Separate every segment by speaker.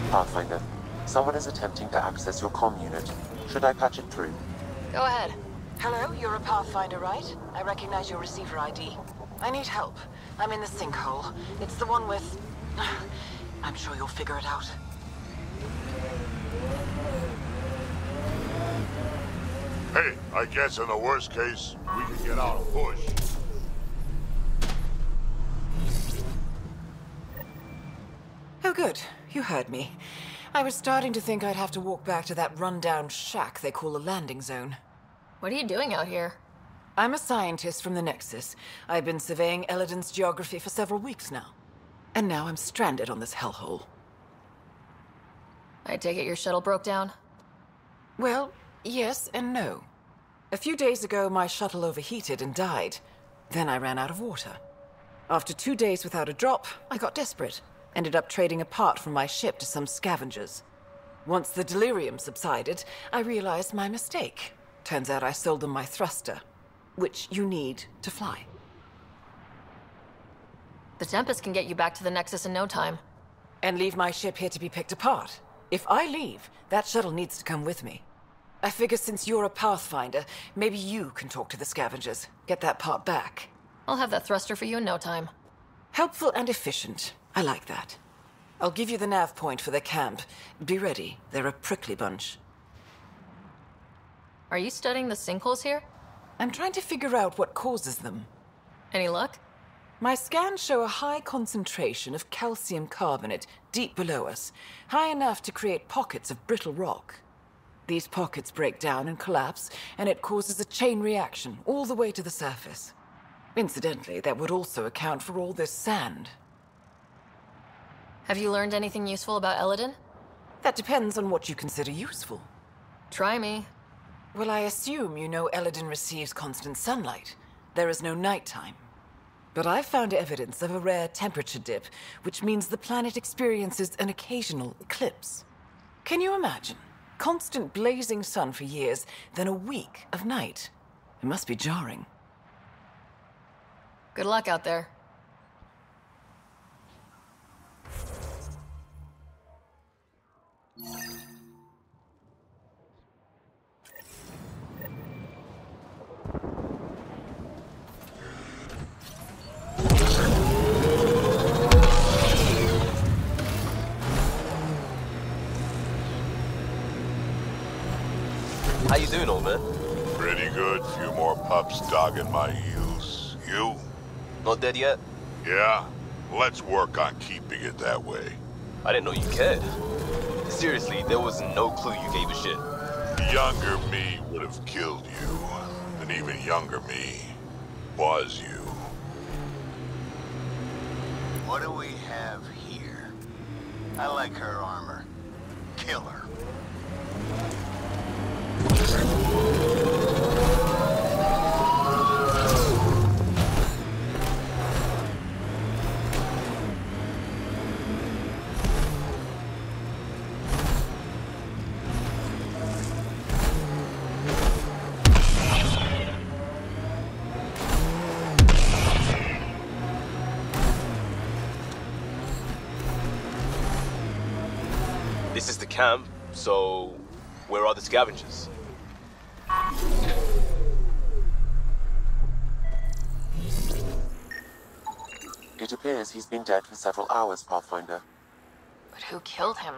Speaker 1: Pathfinder, someone is attempting to access your comm unit. Should I patch it through?
Speaker 2: Go ahead.
Speaker 3: Hello, you're a Pathfinder, right? I recognize your receiver ID. I need help. I'm in the sinkhole. It's the one with... I'm sure you'll figure it out.
Speaker 4: Hey, I guess in the worst case, we can get out and push.
Speaker 3: Oh good, you heard me. I was starting to think I'd have to walk back to that rundown shack they call a landing zone.
Speaker 2: What are you doing out here?
Speaker 3: I'm a scientist from the Nexus. I've been surveying Elaaden's geography for several weeks now. And now I'm stranded on this hellhole.
Speaker 2: I take it your shuttle broke down?
Speaker 3: Well, yes and no. A few days ago, my shuttle overheated and died. Then I ran out of water. After 2 days without a drop, I got desperate. Ended up trading a part from my ship to some scavengers. Once the delirium subsided, I realized my mistake. Turns out I sold them my thruster, which you need to fly.
Speaker 2: The Tempest can get you back to the Nexus in no time.
Speaker 3: And leave my ship here to be picked apart. If I leave, that shuttle needs to come with me. I figure since you're a Pathfinder, maybe you can talk to the scavengers. Get that part back.
Speaker 2: I'll have that thruster for you in no time.
Speaker 3: Helpful and efficient. I like that. I'll give you the nav point for their camp. Be ready. They're a prickly bunch.
Speaker 2: Are you studying the sinkholes here?
Speaker 3: I'm trying to figure out what causes them.
Speaker 2: Any luck?
Speaker 3: My scans show a high concentration of calcium carbonate deep below us, high enough to create pockets of brittle rock. These pockets break down and collapse, and it causes a chain reaction all the way to the surface. Incidentally, that would also account for all this sand.
Speaker 2: Have you learned anything useful about Elaaden?
Speaker 3: That depends on what you consider useful.
Speaker 2: Try me.
Speaker 3: Well, I assume you know Elaaden receives constant sunlight. There is no nighttime. But I've found evidence of a rare temperature dip, which means the planet experiences an occasional eclipse. Can you imagine? Constant blazing sun for years, then a week of night. It must be jarring.
Speaker 2: Good luck out there.
Speaker 5: How you doing, old man?
Speaker 4: Pretty good. Few more pups dogging my heels. You?
Speaker 5: Not dead yet?
Speaker 4: Yeah? Let's work on keeping it that way.
Speaker 5: I didn't know you cared. Seriously, there was no clue you gave a shit.
Speaker 4: Younger me would have killed you. And even younger me was you.
Speaker 6: What do we have here? I like her armor. Kill her.
Speaker 5: This is the camp, so where are the scavengers?
Speaker 1: It appears he's been dead for several hours, Pathfinder.
Speaker 2: But who killed him?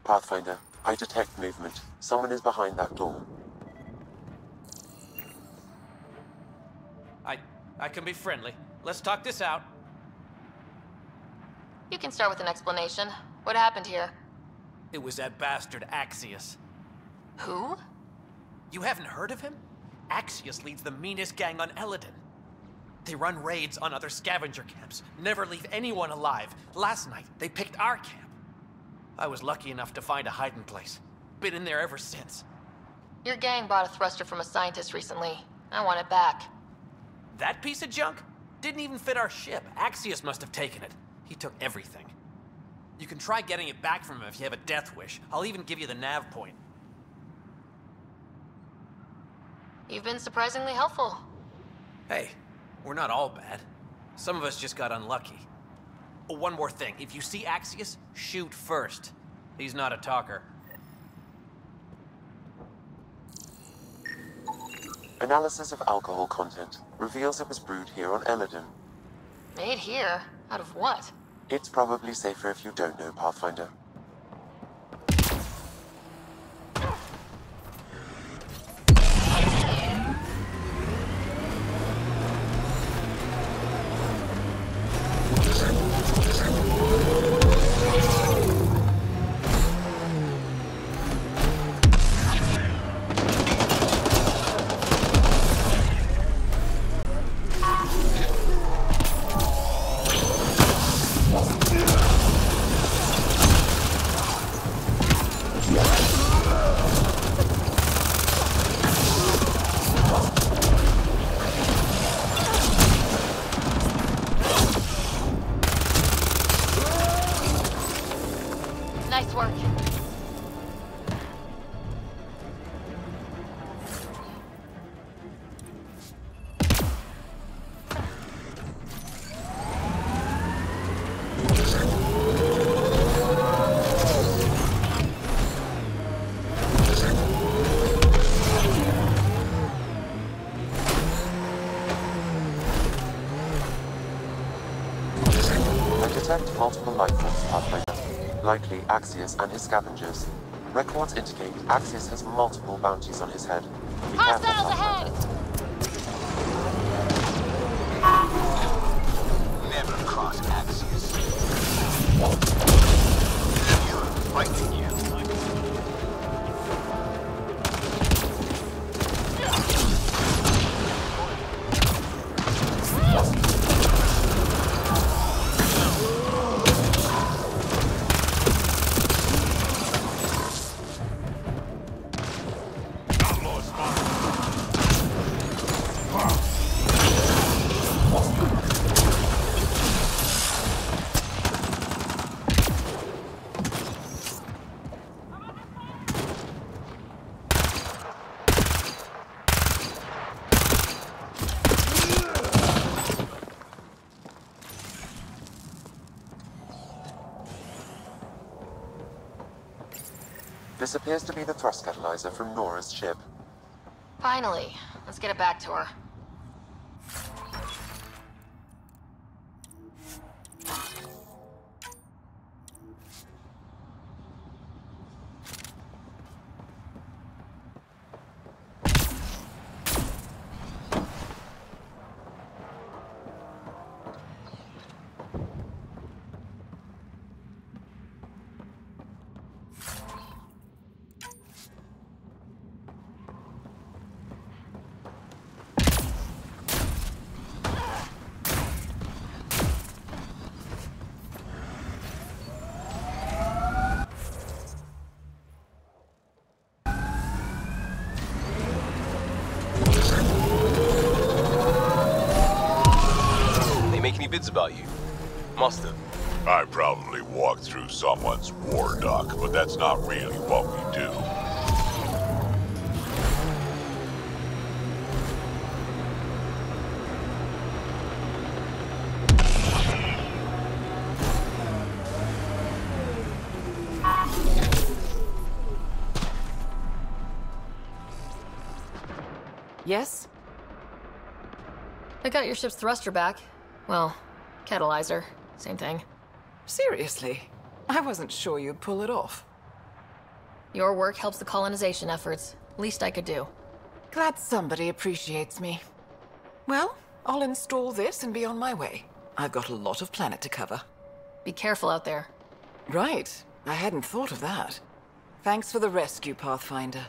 Speaker 1: Pathfinder, I detect movement. Someone is behind that door.
Speaker 7: I can be friendly. Let's talk this out.
Speaker 2: You can start with an explanation. What happened here?
Speaker 7: It was that bastard Axius.
Speaker 2: Who?
Speaker 7: You haven't heard of him? Axios leads the meanest gang on Elaaden. They run raids on other scavenger camps, never leave anyone alive. Last night, they picked our camp. I was lucky enough to find a hiding place. Been in there ever since.
Speaker 2: Your gang bought a thruster from a scientist recently. I want it back.
Speaker 7: That piece of junk? Didn't even fit our ship. Axios must have taken it. He took everything. You can try getting it back from him if you have a death wish. I'll even give you the nav point.
Speaker 2: You've been surprisingly helpful.
Speaker 7: Hey, we're not all bad. Some of us just got unlucky. Oh, one more thing. If you see Axios, shoot first. He's not a talker.
Speaker 1: Analysis of alcohol content reveals it was brewed here on Elaaden.
Speaker 2: Made here? Out of what?
Speaker 1: It's probably safer if you don't know, Pathfinder.
Speaker 2: Nice work.
Speaker 1: I detect multiple life forms, Pathfinder. Likely Axios and his scavengers. Records indicate Axios has multiple bounties on his head. Be careful,
Speaker 2: Hostiles
Speaker 1: Pathfinder.
Speaker 2: ahead!
Speaker 6: Never cross Axios. You're fighting you.
Speaker 1: This appears to be the thrust catalyzer from Nora's ship.
Speaker 2: Finally. Let's get it back to her.
Speaker 5: Bids about you. Must have.
Speaker 4: I probably walked through someone's war dock, but that's not really what we do.
Speaker 3: Yes?
Speaker 2: I got your ship's thruster back. Well, catalyzer. Same thing.
Speaker 3: Seriously? I wasn't sure you'd pull it off.
Speaker 2: Your work helps the colonization efforts. Least I could do.
Speaker 3: Glad somebody appreciates me. Well, I'll install this and be on my way. I've got a lot of planet to cover.
Speaker 2: Be careful out there.
Speaker 3: Right. I hadn't thought of that. Thanks for the rescue, Pathfinder.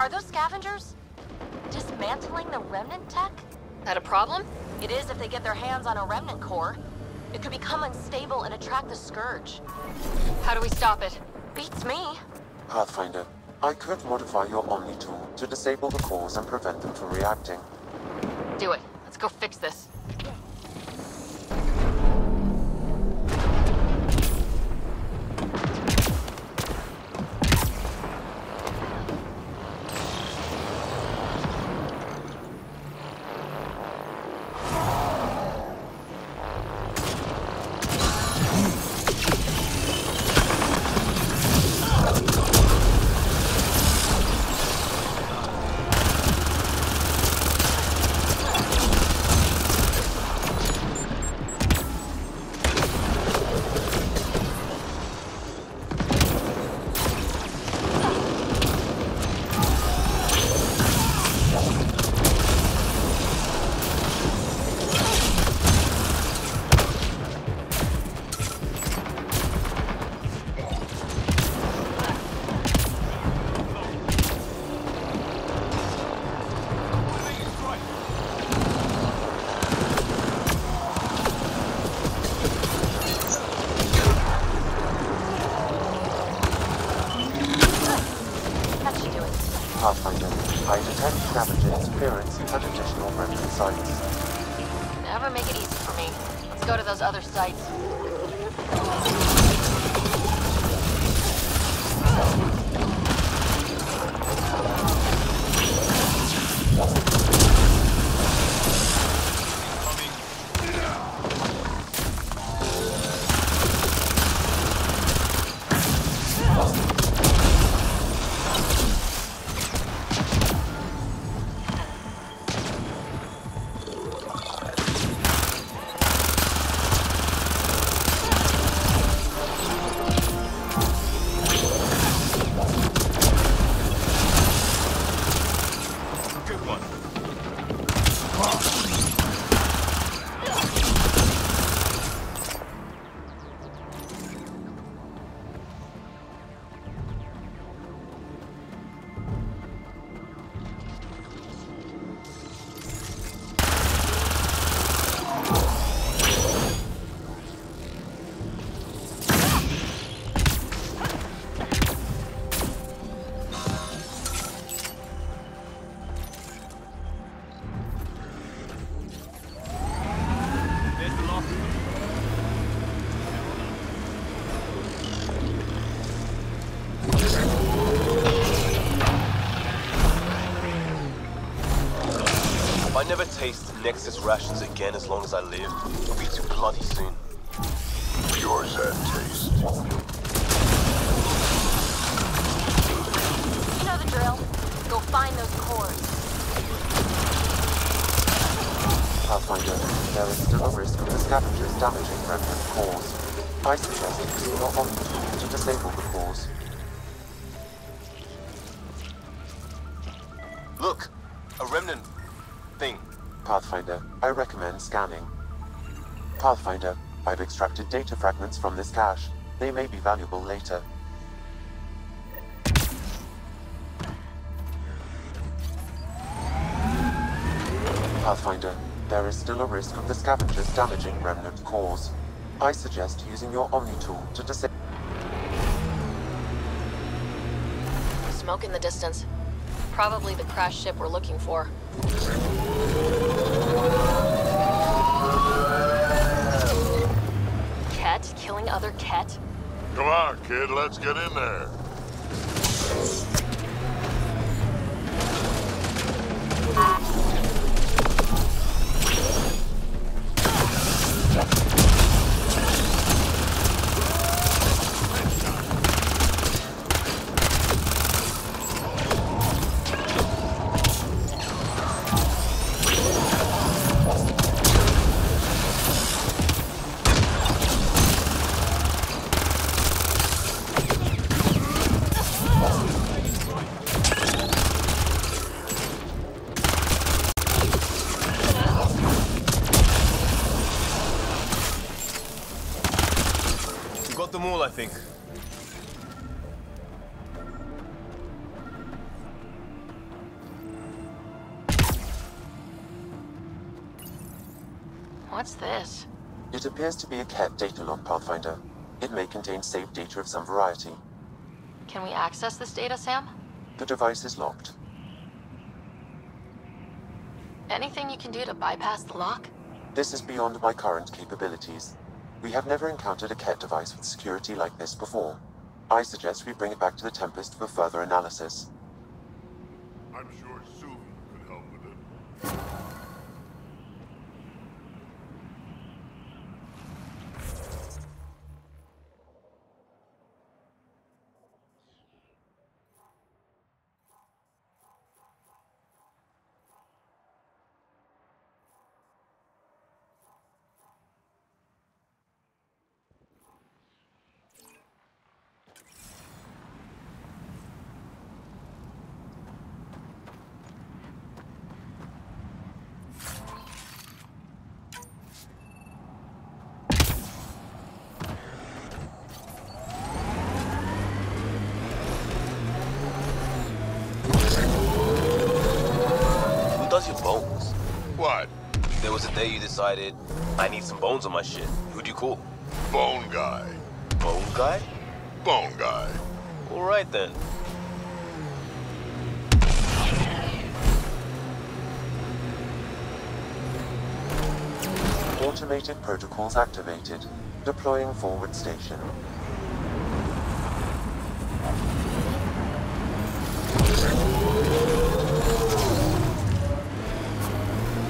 Speaker 8: Are those scavengers dismantling the remnant tech?
Speaker 2: That a problem?
Speaker 8: It is if they get their hands on a remnant core. It could become unstable and attract the Scourge.
Speaker 2: How do we stop it?
Speaker 8: Beats me.
Speaker 1: Pathfinder, I could modify your Omni tool to disable the cores and prevent them from reacting.
Speaker 2: Do it. Let's go fix this.
Speaker 1: Pathfinder, I detect scavenger interference at additional remnant sites.
Speaker 2: Never make it easy for me. Let's go to those other sites.
Speaker 5: If I never taste Nexus rations again as long as I live, it'll be too bloody soon.
Speaker 4: Yours that taste.
Speaker 8: You know the drill. Go find those cores.
Speaker 1: Pathfinder, there is still a risk of the scavengers damaging remnant cores. I suggest using your Omni tool to disable the cores.
Speaker 5: Look! A remnant thing.
Speaker 1: Pathfinder, I recommend scanning. Pathfinder, I've extracted data fragments from this cache. They may be valuable later. Pathfinder, there is still a risk of the scavengers damaging remnant cores. I suggest using your Omni tool to disable.
Speaker 2: Smoke in the distance. Probably the crashed ship we're looking for. Ket killing other Ket?
Speaker 4: Come on, kid, let's get in there.
Speaker 2: What's this?
Speaker 1: It appears to be a Ket data log, Pathfinder. It may contain saved data of some variety.
Speaker 2: Can we access this data, Sam?
Speaker 1: The device is locked.
Speaker 2: Anything you can do to bypass the lock?
Speaker 1: This is beyond my current capabilities. We have never encountered a Ket device with security like this before. I suggest we bring it back to the Tempest for further analysis.
Speaker 4: I'm sure Susan could help with it.
Speaker 5: Does your bones?
Speaker 4: What?
Speaker 5: There was a day you decided, I need some bones on my shit. Who'd you call?
Speaker 4: Bone guy.
Speaker 5: Bone guy?
Speaker 4: Bone guy.
Speaker 5: Alright then.
Speaker 1: Automated protocols activated. Deploying forward station.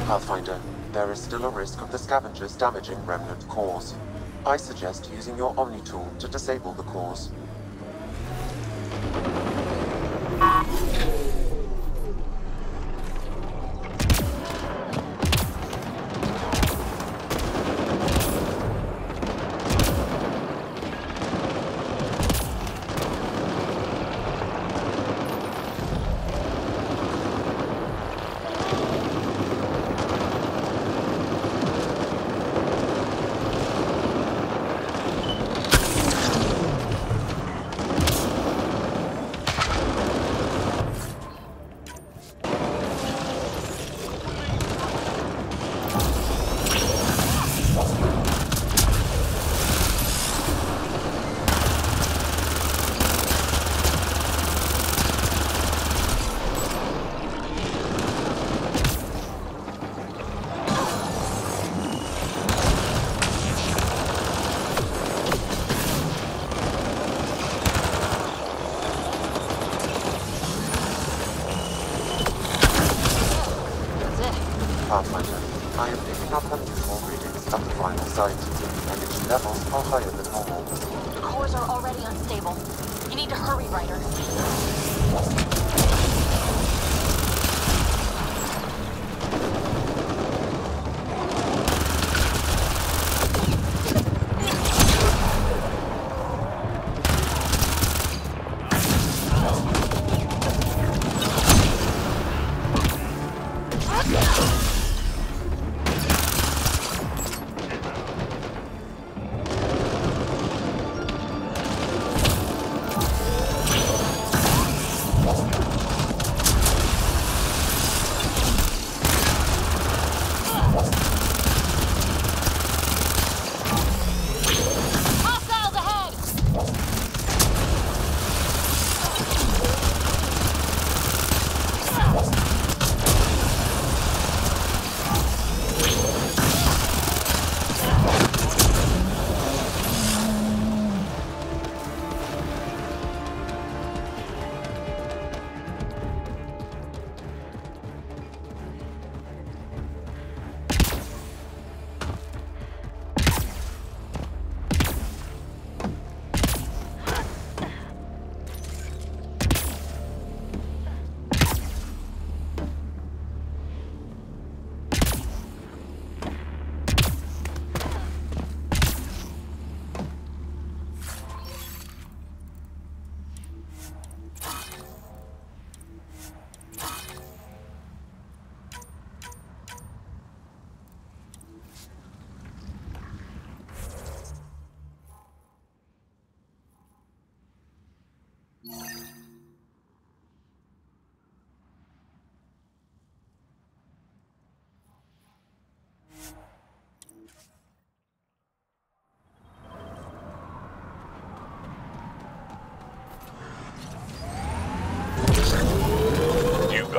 Speaker 1: Pathfinder, there is still a risk of the scavengers damaging remnant cores. I suggest using your Omni tool to disable the cores. Pathfinder, I am picking up unusual readings at the final site. Energy levels are higher than normal.
Speaker 8: The cores are already unstable. You need to hurry, Ryder.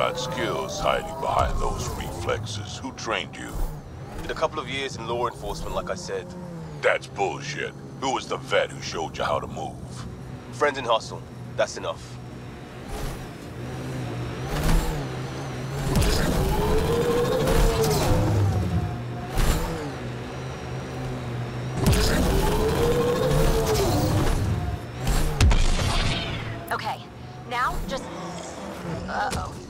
Speaker 4: got skills hiding behind those reflexes. Who trained you?
Speaker 5: Did a couple of years in law enforcement, like I said.
Speaker 4: That's bullshit. Who was the vet who showed you how to move?
Speaker 5: Friend in hustle. That's enough.
Speaker 8: Okay, now just... Uh-oh.